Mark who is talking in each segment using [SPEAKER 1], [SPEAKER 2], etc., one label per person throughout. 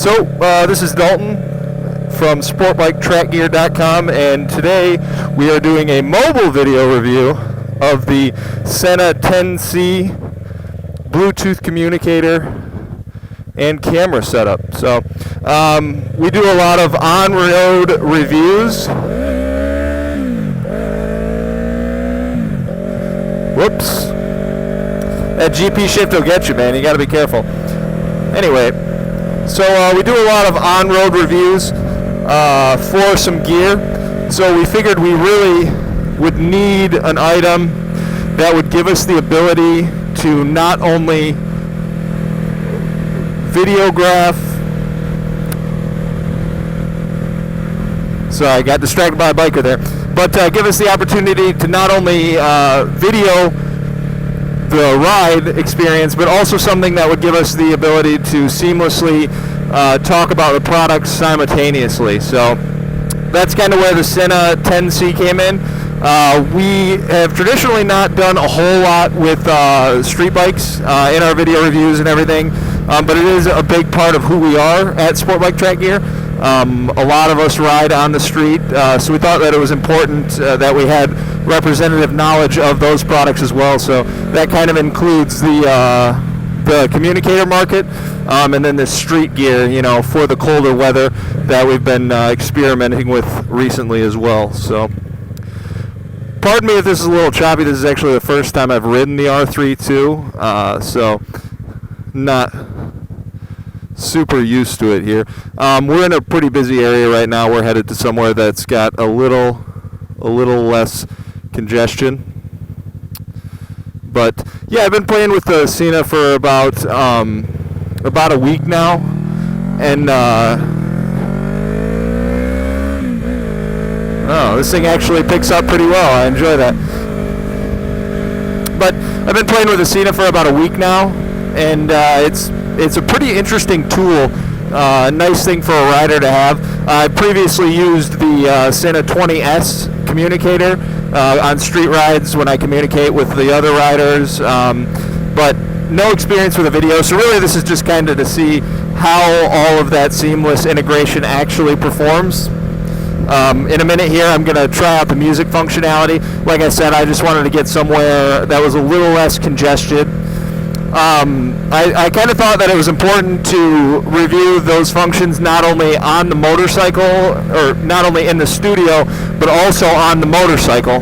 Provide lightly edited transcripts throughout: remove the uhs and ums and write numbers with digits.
[SPEAKER 1] So this is Dalton from sportbiketrackgear.com, and today we are doing a mobile video review of the Sena 10C Bluetooth communicator and camera setup. So we do a lot of on-road reviews. Whoops. That GP shift will get you, man. You got to be careful. Anyway, so we do a lot of on-road reviews for some gear. So we figured we really would need an item that would give us the ability to not only videograph. Sorry, I got distracted by a biker there. But give us the opportunity to not only video the ride experience, but also something that would give us the ability to seamlessly talk about the products simultaneously. So that's kind of where the Sena 10C came in. We have traditionally not done a whole lot with street bikes in our video reviews and everything, but it is a big part of who we are at Sport Bike Track Gear. A lot of us ride on the street, so we thought that it was important that we had representative knowledge of those products as well. So that kind of includes the communicator market, and then the street gear, you know, for the colder weather that we've been experimenting with recently as well. So pardon me if this is a little choppy. This is actually the first time I've ridden the R32, so not super used to it here. We're in a pretty busy area right now. We're headed to somewhere that's got a little less congestion. But yeah, I've been playing with the Sena for about a week now, and this thing actually picks up pretty well. I enjoy that. But I've been playing with the Sena for about a week now, and it's a pretty interesting tool. Nice thing for a rider to have. I previously used the Sena 10C communicator on street rides when I communicate with the other riders, but no experience with a video. So really this is just kind of to see how all of that seamless integration actually performs. In a minute here, I'm going to try out the music functionality. Like I said, I just wanted to get somewhere that was a little less congested. I kind of thought that it was important to review those functions not only on the motorcycle, or not only in the studio, but also on the motorcycle,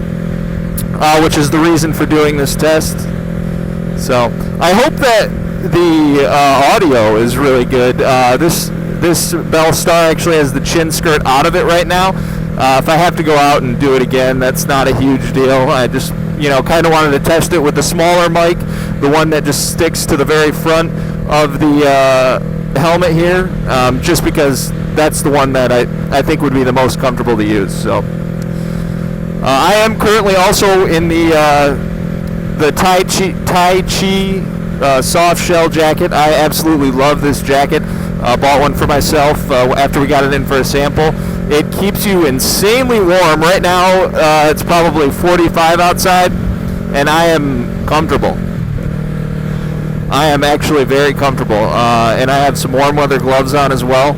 [SPEAKER 1] which is the reason for doing this test. So I hope that the audio is really good. This Bell Star actually has the chin skirt out of it right now. If I have to go out and do it again, that's not a huge deal. I just, kind of wanted to test it with the smaller mic, the one that just sticks to the very front of the helmet here, just because that's the one that I think would be the most comfortable to use. So I am currently also in the Tai Chi soft shell jacket. I absolutely love this jacket. Bought one for myself after we got it in for a sample. It keeps you insanely warm. Right now it's probably 45 outside, and I am comfortable. I am actually very comfortable, and I have some warm weather gloves on as well.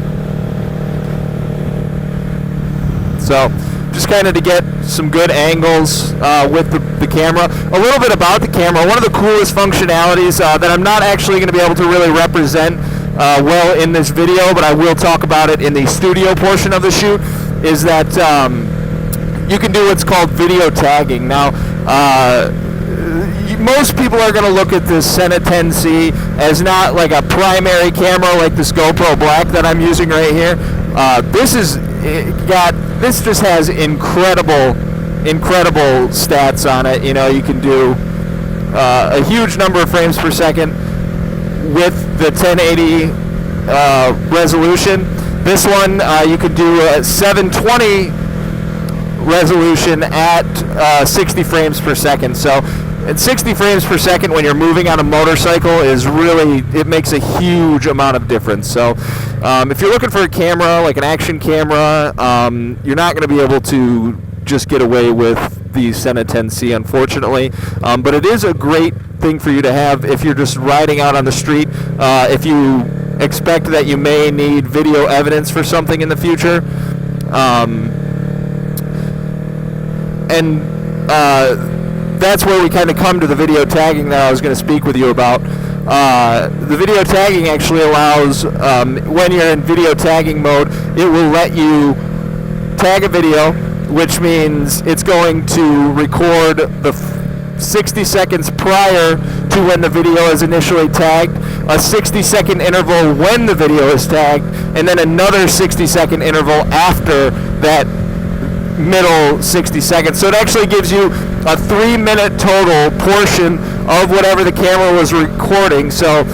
[SPEAKER 1] So just kind of to get some good angles with the camera. A little bit about the camera. One of the coolest functionalities that I'm not actually going to be able to really represent well in this video, but I will talk about it in the studio portion of the shoot, is that you can do what's called video tagging. Now, most people are going to look at this Sena 10C as not like a primary camera like this GoPro Black that I'm using right here. This just has incredible stats on it. You can do a huge number of frames per second with the 1080 resolution. This one you could do a 720 resolution at 60 frames per second. So at 60 frames per second when you're moving on a motorcycle it makes a huge amount of difference. So if you're looking for a camera, like an action camera, you're not going to be able to just get away with the Sena 10C, unfortunately. But it is a great thing for you to have if you're just riding out on the street. If you expect that you may need video evidence for something in the future. That's where we kind of come to the video tagging that I was going to speak with you about. The video tagging actually allows, when you're in video tagging mode, it will let you tag a video, which means it's going to record the 60 seconds prior to when the video is initially tagged, a 60-second interval when the video is tagged, and then another 60-second interval after that middle 60 seconds. So it actually gives you a 3-minute total portion of whatever the camera was recording. So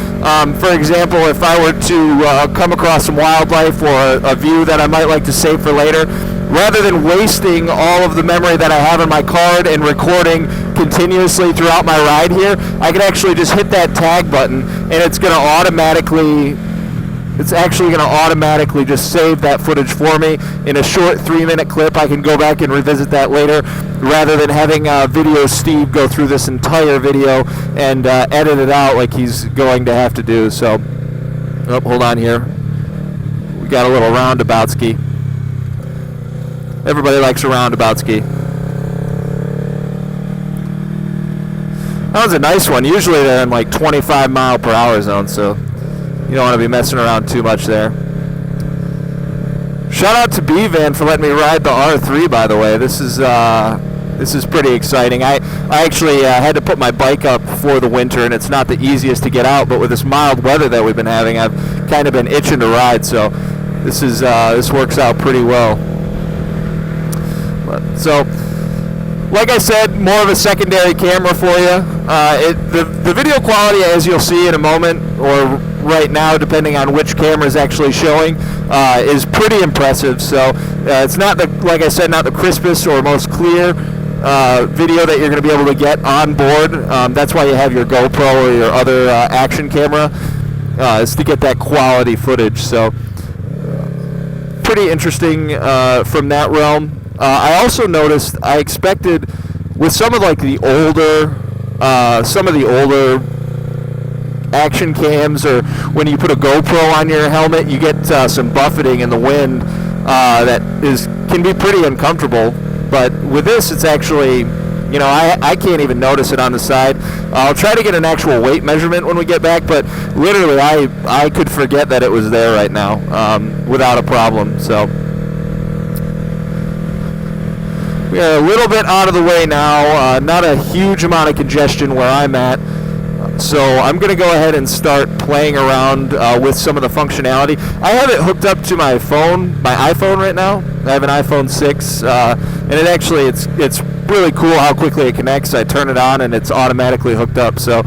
[SPEAKER 1] for example, if I were to come across some wildlife or a view that I might like to save for later, rather than wasting all of the memory that I have in my card and recording continuously throughout my ride here, I can actually just hit that tag button, and it's actually going to automatically just save that footage for me in a short 3-minute clip. I can go back and revisit that later, rather than having Video Steve go through this entire video and edit it out like he's going to have to do. So, hold on here. We got a little roundabout ski. Everybody likes a roundabout ski. That was a nice one. Usually they're in like 25 mile per hour zone, so you don't want to be messing around too much there. Shout out to B-Van for letting me ride the R3, by the way. This is pretty exciting. I actually had to put my bike up for the winter, and it's not the easiest to get out, but with this mild weather that we've been having, I've kind of been itching to ride, so this works out pretty well. So, like I said, more of a secondary camera for you. The video quality, as you'll see in a moment, or right now, depending on which camera is actually showing, is pretty impressive. So, it's not like I said, not the crispest or most clear video that you're going to be able to get on board. That's why you have your GoPro or your other action camera, is to get that quality footage. So, pretty interesting from that realm. I also noticed, I expected with some of the older action cams, or when you put a GoPro on your helmet, you get some buffeting in the wind that can be pretty uncomfortable. But with this, it's actually, I can't even notice it on the side. I'll try to get an actual weight measurement when we get back, but literally I could forget that it was there right now without a problem. So we are a little bit out of the way now, not a huge amount of congestion where I'm at, so I'm going to go ahead and start playing around with some of the functionality. I have it hooked up to my iPhone right now. I have an iPhone 6, and it's really cool how quickly it connects. I turn it on and it's automatically hooked up, so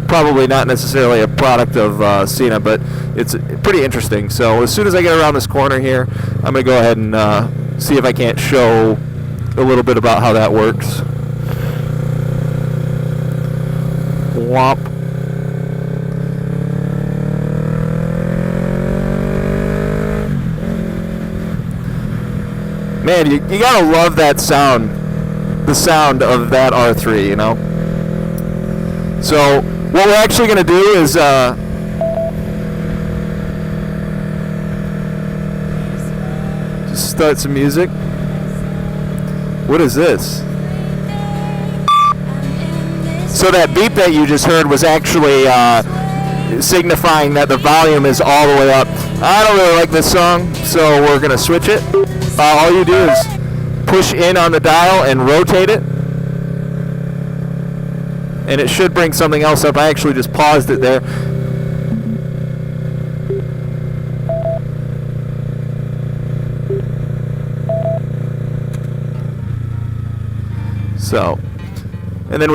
[SPEAKER 1] probably not necessarily a product of Sena, but it's pretty interesting. So as soon as I get around this corner here, I'm going to go ahead and see if I can't show a little bit about how that works. Womp. Man, you gotta love that sound. The sound of that R3, So, what we're actually gonna do is just start some music. What is this? So that beep that you just heard was actually signifying that the volume is all the way up. I don't really like this song, so we're going to switch it. All you do is push in on the dial and rotate it, and it should bring something else up. I actually just paused it there. So, and then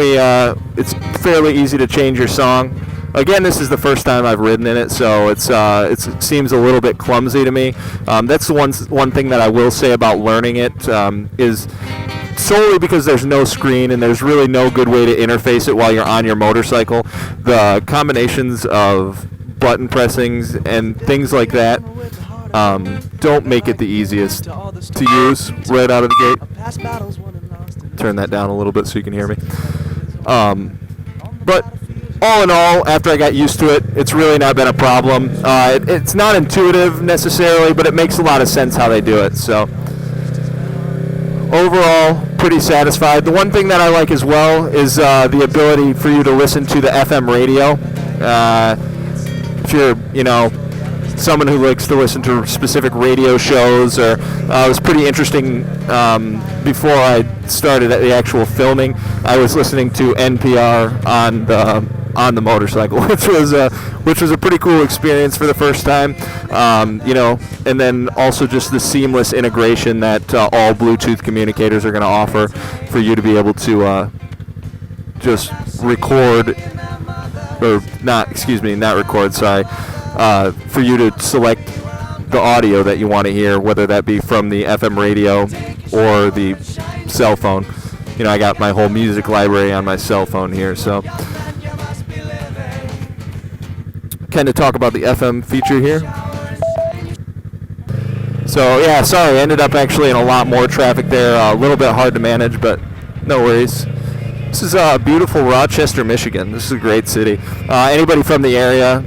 [SPEAKER 1] it's fairly easy to change your song. Again, this is the first time I've ridden in it, so it seems a little bit clumsy to me. That's the one thing that I will say about learning it, is solely because there's no screen and there's really no good way to interface it while you're on your motorcycle. The combinations of button pressings and things like that don't make it the easiest to use right out of the gate. Turn that down a little bit so you can hear me. But all in all, after I got used to it, it's really not been a problem. It's not intuitive necessarily, but it makes a lot of sense how they do it. So overall, pretty satisfied. The one thing that I like as well is the ability for you to listen to the FM radio. If you're, someone who likes to listen to specific radio shows, or it was pretty interesting before I started the actual filming. I was listening to NPR on the motorcycle, which was a pretty cool experience for the first time. And then also just the seamless integration that all Bluetooth communicators are going to offer for you to be able to just record, or not record, sorry. For you to select the audio that you want to hear, whether that be from the FM radio or the cell phone. I got my whole music library on my cell phone here, so kind of talk about the FM feature here. So yeah, sorry, I ended up actually in a lot more traffic there, a little bit hard to manage, but no worries. This is beautiful Rochester, Michigan. This is a great city. Anybody from the area,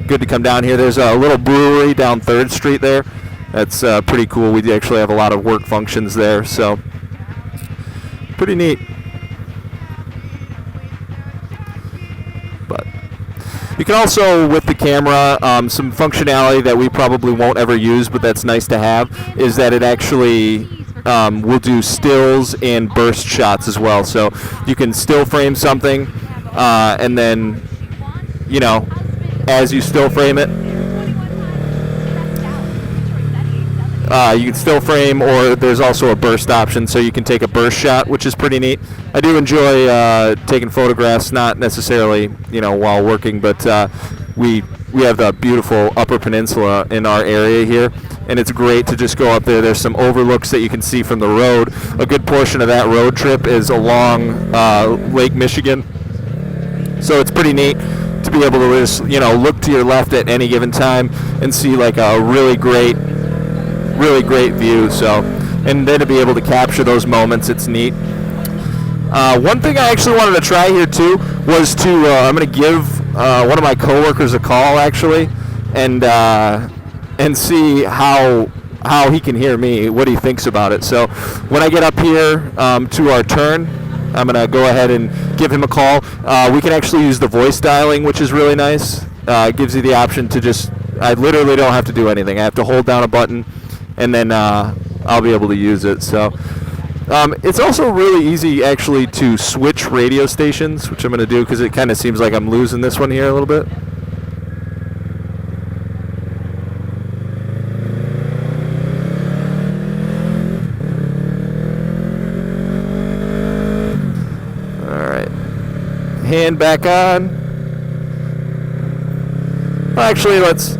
[SPEAKER 1] good to come down here. There's a little brewery down 3rd Street there. That's pretty cool. We actually have a lot of work functions there, so pretty neat. But you can also, with the camera, some functionality that we probably won't ever use, but that's nice to have, is that it actually we'll do stills and burst shots as well. So you can still frame something, and then, as you still frame it, you can still frame, or there's also a burst option, so you can take a burst shot, which is pretty neat. I do enjoy taking photographs, not necessarily, while working, but we have the beautiful Upper Peninsula in our area here, and it's great to just go up there. There's some overlooks that you can see from the road. A good portion of that road trip is along Lake Michigan, so it's pretty neat to be able to just, look to your left at any given time and see like a really great view. So, and then to be able to capture those moments, it's neat. One thing I actually wanted to try here too was to I'm going to give one of my coworkers a call actually, and see how he can hear me, what he thinks about it. So when I get up here to our turn, I'm going to go ahead and give him a call. We can actually use the voice dialing, which is really nice. It gives you the option to just, I literally don't have to do anything. I have to hold down a button, and then I'll be able to use it. So it's also really easy actually to switch radio stations, which I'm going to do because it kind of seems like I'm losing this one here a little bit. Hand back on. Well, actually, let's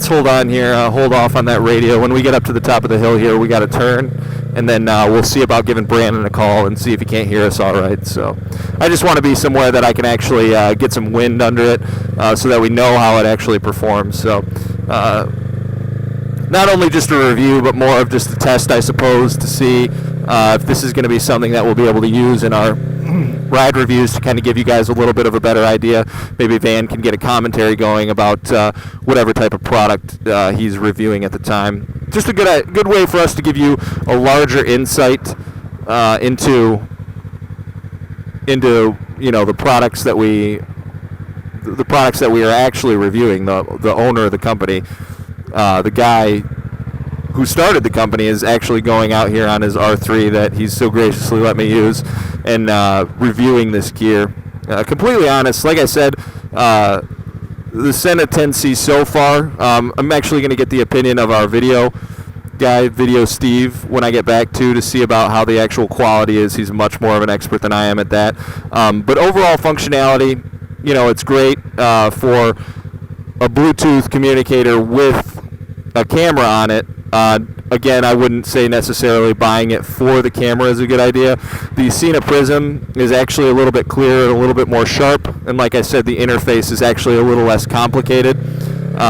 [SPEAKER 1] hold on here. Hold off on that radio. When we get up to the top of the hill here, we got to turn, and then we'll see about giving Brandon a call and see if he can't hear us all right. So I just want to be somewhere that I can actually get some wind under it, so that we know how it actually performs. So not only just a review, but more of just a test, I suppose, to see if this is going to be something that we'll be able to use in our ride reviews to kind of give you guys a little bit of a better idea. Maybe Van can get a commentary going about whatever type of product he's reviewing at the time. Just a good way for us to give you a larger insight into the products that we are actually reviewing. The owner of the company, the guy who started the company, is actually going out here on his R3 that he's so graciously let me use, and reviewing this gear. Completely honest, like I said, the Sena 10C so far, I'm actually going to get the opinion of our video guy, Video Steve, when I get back to see about how the actual quality is. He's much more of an expert than I am at that. But overall functionality, it's great for a Bluetooth communicator with a camera on it. Again, I wouldn't say necessarily buying it for the camera is a good idea. The Sena Prism is actually a little bit clearer and a little bit more sharp, and like I said, the interface is actually a little less complicated.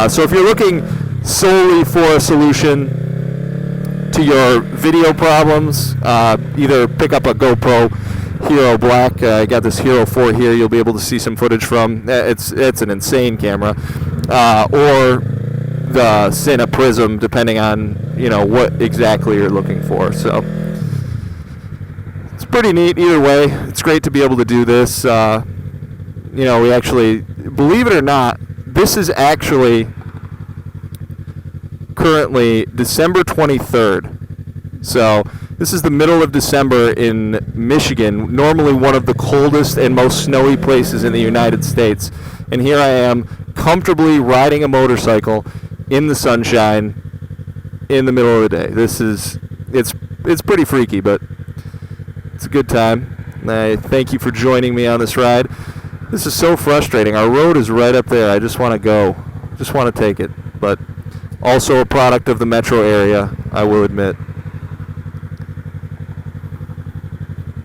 [SPEAKER 1] So if you're looking solely for a solution to your video problems, either pick up a GoPro Hero Black. I got this Hero 4 here. You'll be able to see some footage from. It's an insane camera. Or the Sena Prism, depending on what exactly you're looking for. So it's pretty neat either way. It's great to be able to do this. We actually, believe it or not, this is actually currently December 23rd. So this is the middle of December in Michigan, normally one of the coldest and most snowy places in the United States. And here I am comfortably riding a motorcycle in the sunshine in the middle of the day. It's pretty freaky, but it's a good time. I thank you for joining me on this ride. This is so frustrating. Our road is right up there. I just want to go. Just want to take it. But also a product of the metro area, I will admit.